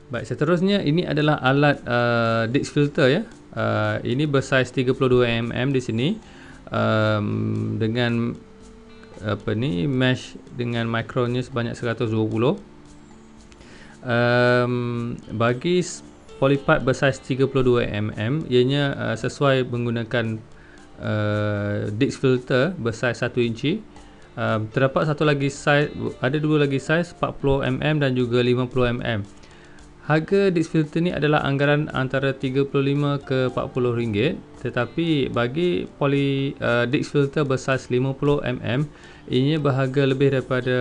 Baik, seterusnya ini adalah alat Dix filter ya. Ini bersaiz 32 mm di sini, dengan mesh dengan mikronnya sebanyak 120. Bagi polypipe bersaiz 32 mm, ianya sesuai menggunakan Dix filter bersaiz 1 inci. Terdapat ada dua lagi saiz 40 mm dan juga 50 mm. Harga Dix filter ni adalah anggaran antara 35 ke 40 ringgit, tetapi bagi Dix filter bersaiz 50 mm, ianya berharga lebih daripada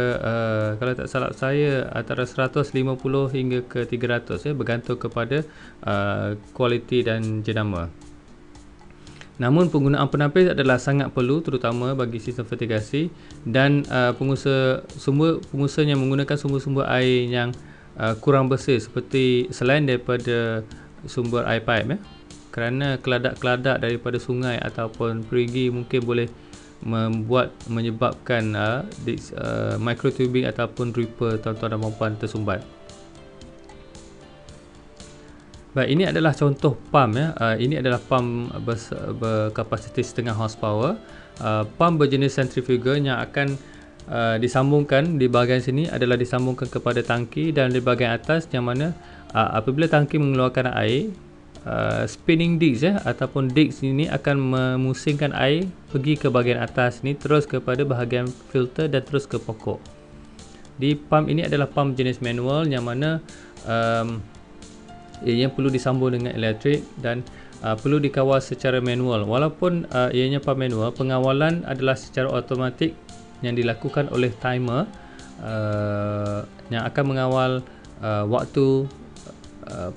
kalau tak salah saya antara 150 hingga ke 300 ya, bergantung kepada kualiti dan jenama. Namun penggunaan penapis adalah sangat perlu, terutama bagi sistem vertigasi dan pengusanya menggunakan sumber-sumber air yang kurang bersih, seperti selain daripada sumber air pipe ya, kerana keladak-keladak daripada sungai ataupun perigi mungkin boleh menyebabkan microtubing ataupun dripper tuan-tuan dan puan-puan tersumbat. Baik, ini adalah contoh pump ya. Ini adalah pump berkapasiti setengah horsepower. Pump berjenis centrifugal yang akan disambungkan di bahagian sini adalah disambungkan kepada tangki, dan di bahagian atas yang mana apabila tangki mengeluarkan air, spinning disc ya, ataupun disc ini akan memusingkan air pergi ke bahagian atas ni, terus kepada bahagian filter dan terus ke pokok. Di pump ini adalah pump jenis manual yang mana ianya perlu disambung dengan elektrik dan perlu dikawal secara manual. Walaupun ianya pump manual, pengawalan adalah secara automatik yang dilakukan oleh timer yang akan mengawal waktu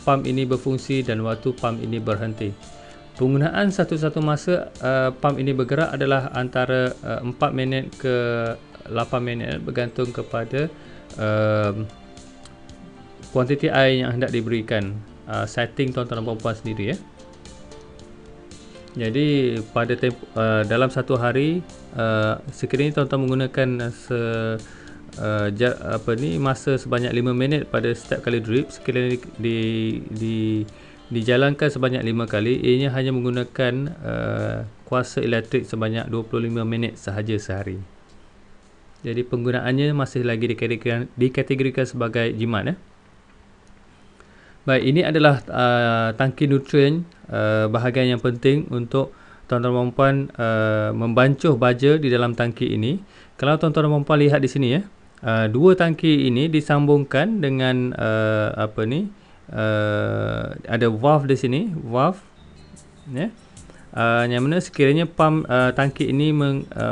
pump ini berfungsi dan waktu pump ini berhenti. Penggunaan satu-satu masa pump ini bergerak adalah antara 4 minit ke 8 minit, bergantung kepada kuantiti air yang hendak diberikan. Setting tuan-tuan dan puan-puan sendiri ya. Jadi pada dalam satu hari, sekiranya tuan-tuan menggunakan masa sebanyak 5 minit pada setiap kali drip, sekiranya dijalankan sebanyak 5 kali, ianya hanya menggunakan kuasa elektrik sebanyak 25 minit sahaja sehari. Jadi penggunaannya masih lagi dikategorikan sebagai jimat ya. Baik, ini adalah tangki nutrien, bahagian yang penting untuk tuan-tuan dan puan membancuh baja di dalam tangki ini. Kalau tuan-tuan dan puan lihat di sini ya, dua tangki ini disambungkan dengan ada valve di sini, valve ya. Yang mana sekiranya pump tangki ini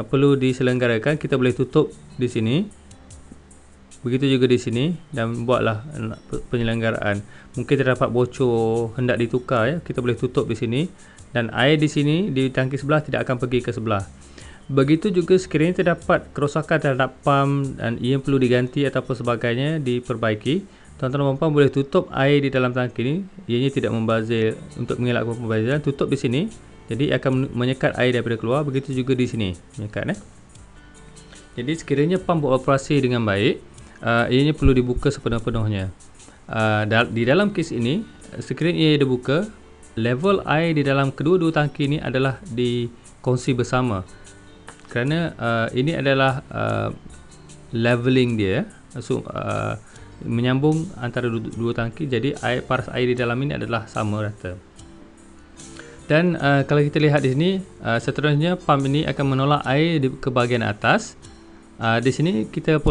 perlu diselenggarakan, kita boleh tutup di sini. Begitu juga di sini, dan buatlah penyelenggaraan. Mungkin terdapat bocor hendak ditukar ya, kita boleh tutup di sini, dan air di sini di tangki sebelah tidak akan pergi ke sebelah. Begitu juga sekiranya terdapat kerosakan terhadap pump dan ia perlu diganti ataupun sebagainya diperbaiki, tuan-tuan dan puan boleh tutup air di dalam tangki ini. Ianya tidak membazir. Untuk mengelakkan pembaziran, tutup di sini, jadi akan menyekat air daripada keluar. Begitu juga di sini, menyekat ya. Jadi sekiranya pump beroperasi dengan baik, ianya perlu dibuka sepenuh-penuhnya. Di dalam kes ini, sekiranya ia dibuka, level air di dalam kedua-dua tangki ini adalah dikongsi bersama, kerana ini adalah leveling dia, menyambung antara dua tangki. Jadi paras air di dalam ini adalah sama rata. Dan kalau kita lihat di sini, seterusnya pump ini akan menolak air ke bahagian atas. Di sini kita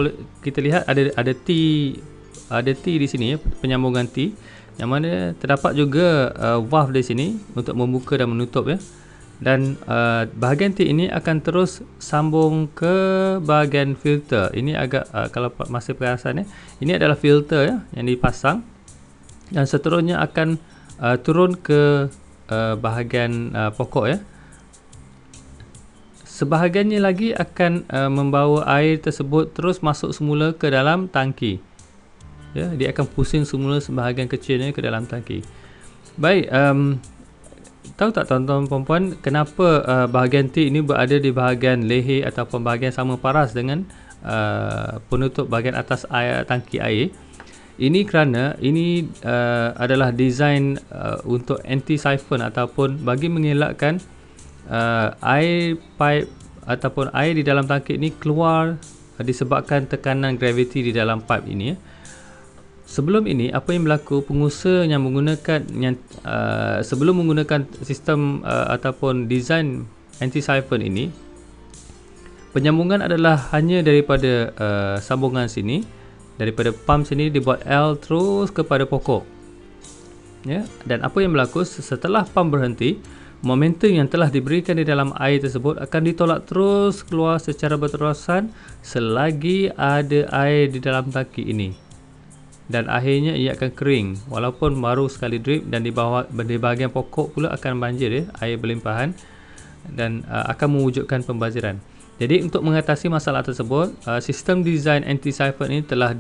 lihat ada T di sini ya, penyambungan T, yang mana terdapat juga valve di sini untuk membuka dan menutup ya. Dan bahagian T ini akan terus sambung ke bahagian filter. Ini agak kalau masih perasan ya, ini adalah filter ya yang dipasang, dan seterusnya akan turun ke bahagian pokok ya. Sebahagiannya lagi akan membawa air tersebut terus masuk semula ke dalam tangki ya. Dia akan pusing semula sebahagian kecilnya ke dalam tangki. Baik, tahu tak tuan-tuan puan-puan, kenapa bahagian T ini berada di bahagian leher ataupun bahagian sama paras dengan penutup bahagian atas tangki air? Ini kerana ini adalah design untuk anti-siphon ataupun bagi mengelakkan air pipe ataupun air di dalam tangkit ini keluar disebabkan tekanan graviti di dalam pipe ini. Sebelum ini, apa yang berlaku, pengusaha yang menggunakan sebelum menggunakan sistem ataupun design anti-siphon ini, penyambungan adalah hanya daripada sambungan sini, daripada pump sini dibuat L terus kepada pokok. Ya, dan apa yang berlaku setelah pump berhenti, momentum yang telah diberikan di dalam air tersebut akan ditolak terus keluar secara berterusan selagi ada air di dalam tangki ini. Dan akhirnya ia akan kering walaupun baru sekali drip, dan di bahagian pokok pula akan banjir air berlimpahan dan akan mewujudkan pembaziran. Jadi untuk mengatasi masalah tersebut, sistem design anti-siphon ini telah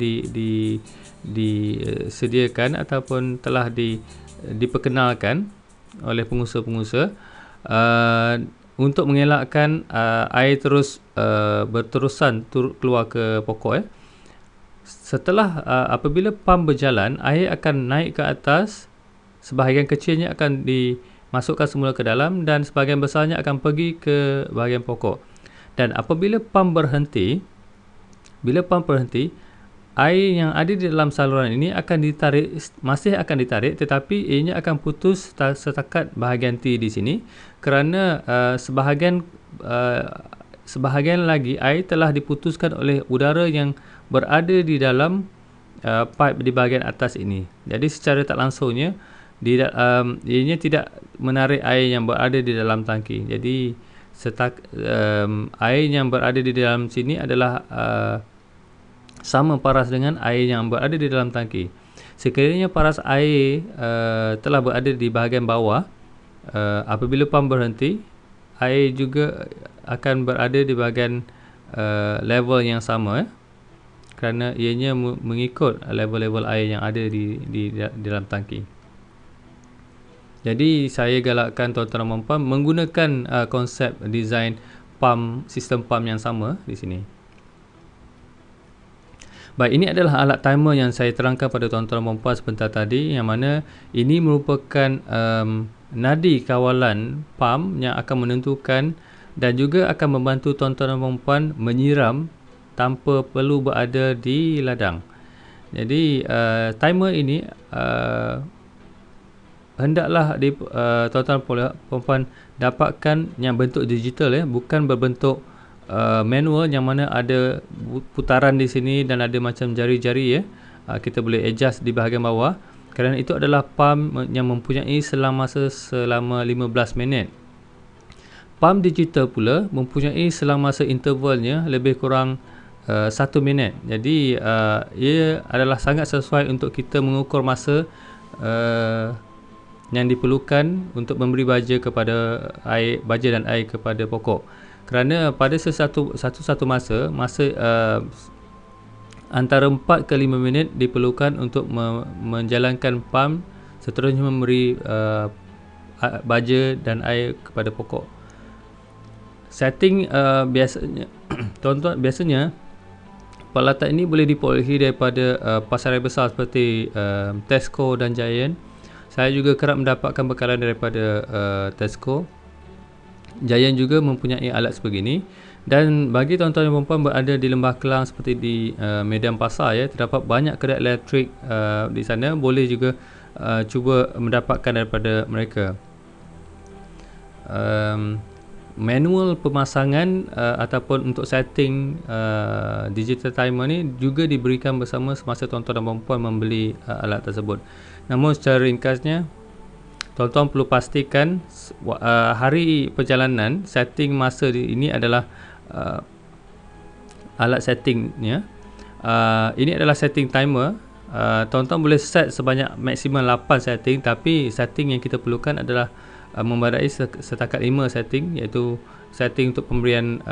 disediakan ataupun telah diperkenalkan oleh pengusaha-pengusaha untuk mengelakkan air terus berterusan keluar ke pokok. Setelah apabila pump berjalan, air akan naik ke atas, sebahagian kecilnya akan dimasukkan semula ke dalam dan sebahagian besarnya akan pergi ke bahagian pokok. Dan apabila pump berhenti, air yang ada di dalam saluran ini akan ditarik, masih akan ditarik, tetapi ianya akan putus setakat bahagian T di sini kerana sebahagian lagi air telah diputuskan oleh udara yang berada di dalam pipe di bahagian atas ini. Jadi secara tak langsungnya ianya tidak menarik air yang berada di dalam tangki. Jadi air yang berada di dalam sini adalah sama paras dengan air yang berada di dalam tangki. Sekiranya paras air telah berada di bahagian bawah, apabila pump berhenti, air juga akan berada di bahagian level yang sama, kerana ianya mengikut level-level air yang ada di dalam tangki. Jadi saya galakkan tuan-tuan dan puan-puan menggunakan konsep design sistem pump yang sama di sini. Baik, ini adalah alat timer yang saya terangkan pada tuan-tuan dan puan-puan sebentar tadi, yang mana ini merupakan nadi kawalan pump yang akan menentukan dan juga akan membantu tuan-tuan dan puan-puan menyiram tanpa perlu berada di ladang. Jadi timer ini hendaklah tuan-tuan dan puan-puan dapatkan yang bentuk digital, bukan berbentuk manual yang mana ada putaran di sini dan ada macam jari-jari, kita boleh adjust di bahagian bawah, kerana itu adalah pump yang mempunyai selama 15 minit. Pump digital pula mempunyai selama intervalnya lebih kurang 1 minit. Jadi ia adalah sangat sesuai untuk kita mengukur masa yang diperlukan untuk memberi baja dan air kepada pokok. Kerana pada satu masa antara 4 ke 5 minit diperlukan untuk menjalankan pump, seterusnya memberi baja dan air kepada pokok. Setting biasanya peralatan ini boleh diperolehi daripada pasaran besar seperti Tesco dan Giant. Saya juga kerap mendapatkan bekalan daripada Tesco. Giant juga mempunyai alat sebegini. Dan bagi tuan-tuan dan puan-puan berada di Lembah Kelang seperti di Medan Pasar, terdapat banyak kedai elektrik di sana, boleh juga cuba mendapatkan daripada mereka. Manual pemasangan ataupun untuk setting digital timer ni juga diberikan bersama semasa tuan-tuan dan puan-puan membeli alat tersebut. Namun secara ringkasnya, tuan-tuan perlu pastikan hari perjalanan, setting masa ini adalah alat settingnya. Ini adalah setting timer. Tuan-tuan boleh set sebanyak maksimum 8 setting, tapi setting yang kita perlukan adalah membadai setakat 5 setting, iaitu setting untuk pemberian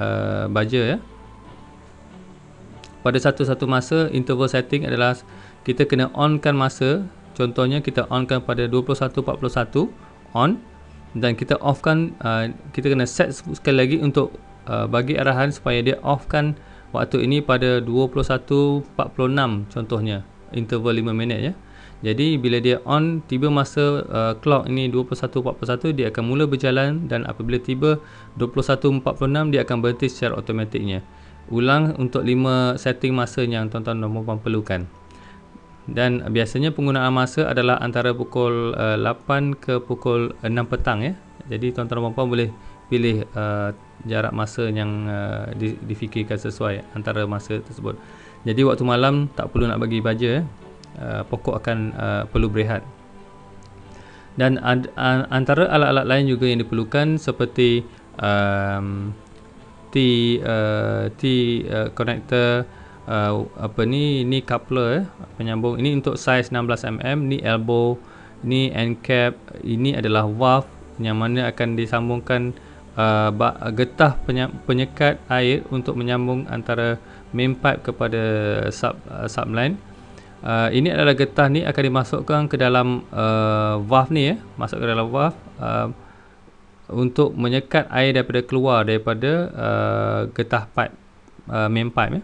baja. Pada satu-satu masa, interval setting adalah kita kena onkan masa. Contohnya kita onkan pada 21.41 on, dan kita offkan, kita kena set sekali lagi untuk bagi arahan supaya dia offkan waktu ini pada 21.46 contohnya. interval 5 minit ya. Jadi bila dia on, tiba masa clock ini 21.41, dia akan mula berjalan, dan apabila tiba 21.46 dia akan berhenti secara automatiknya. Ulang untuk 5 setting masa yang tuan-tuan dan puan-puan perlukan. Dan biasanya penggunaan masa adalah antara pukul 8 ke pukul 6 petang ya. Jadi tuan-tuan dan puan-puan boleh pilih jarak masa yang difikirkan sesuai antara masa tersebut. Jadi waktu malam tak perlu nak bagi baja, pokok akan perlu berehat. Dan antara alat-alat lain juga yang diperlukan seperti T connector, ni coupler, penyambung. Ini untuk saiz 16mm, ni elbow, ni end cap, ini adalah valve yang mana akan disambungkan getah penyekat air untuk menyambung antara main pipe kepada subline. Ini adalah getah ni akan dimasukkan ke dalam valve ni ya, masuk ke dalam valve untuk menyekat air daripada keluar daripada getah pipe, main pipe ya.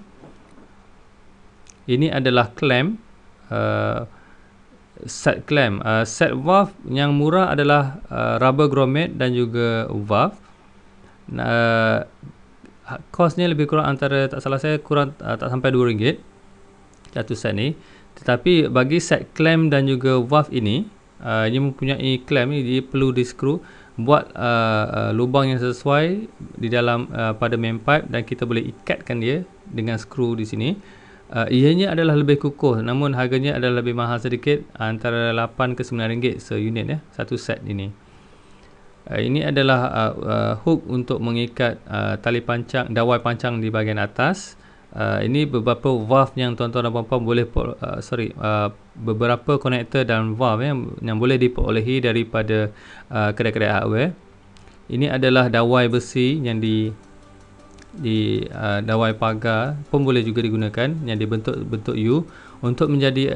Ini adalah clamp, set clamp. Set valve yang murah adalah rubber grommet dan juga valve. Kosnya lebih kurang antara, tak salah saya, kurang tak sampai RM2 satu set ni. Tetapi bagi set clamp dan juga valve ini, yang mempunyai clamp ni, dia perlu di screw, buat lubang yang sesuai di dalam pada main pipe, dan kita boleh ikatkan dia dengan skru di sini. Ianya adalah lebih kukuh, namun harganya adalah lebih mahal sedikit, antara RM8 ke RM9 seunit ya, satu set ini. Ini adalah hook untuk mengikat tali pancang, dawai pancang di bahagian atas. Ini beberapa valve yang tuan-tuan dan puan-puan boleh beberapa konektor dan valve yang boleh diperolehi daripada kedai-kedai hardware. Ini adalah dawai besi yang di dawai pagar pun boleh juga digunakan, yang dibentuk U untuk menjadi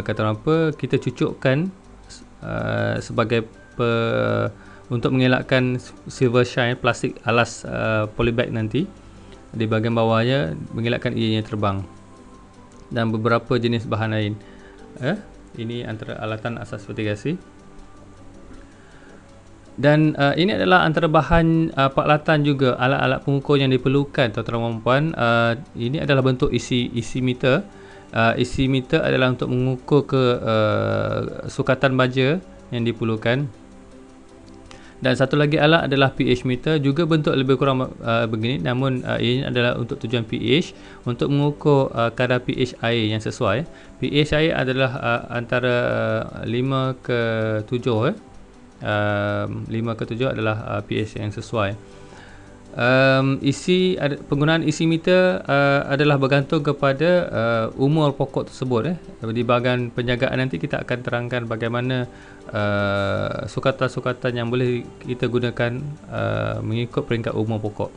kata apa, kita cucukkan sebagai untuk mengelakkan silver shine, plastik alas polybag nanti di bahagian bawahnya, mengelakkan ianya terbang, dan beberapa jenis bahan lain. Ini antara alatan asas vertigasi. Dan ini adalah antara bahan peralatan juga, alat-alat pengukur yang diperlukan tuan-tuan dan puan-puan. Ini adalah bentuk isi meter. Isi meter adalah untuk mengukur ke sukatan baja yang diperlukan. Dan satu lagi alat adalah pH meter, juga bentuk lebih kurang begini, namun ini adalah untuk tujuan pH, untuk mengukur kadar pH air yang sesuai. pH air adalah antara 5 ke 7 5 ke 7 adalah pH yang sesuai. Penggunaan isi meter adalah bergantung kepada umur pokok tersebut. Di bahagian penjagaan nanti kita akan terangkan bagaimana sukatan-sukatan yang boleh kita gunakan mengikut peringkat umur pokok.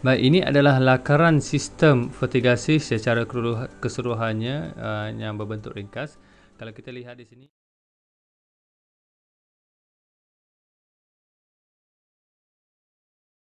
Baik, ini adalah lakaran sistem vertigasi secara keseluruhannya yang berbentuk ringkas. Kalau kita lihat di sini,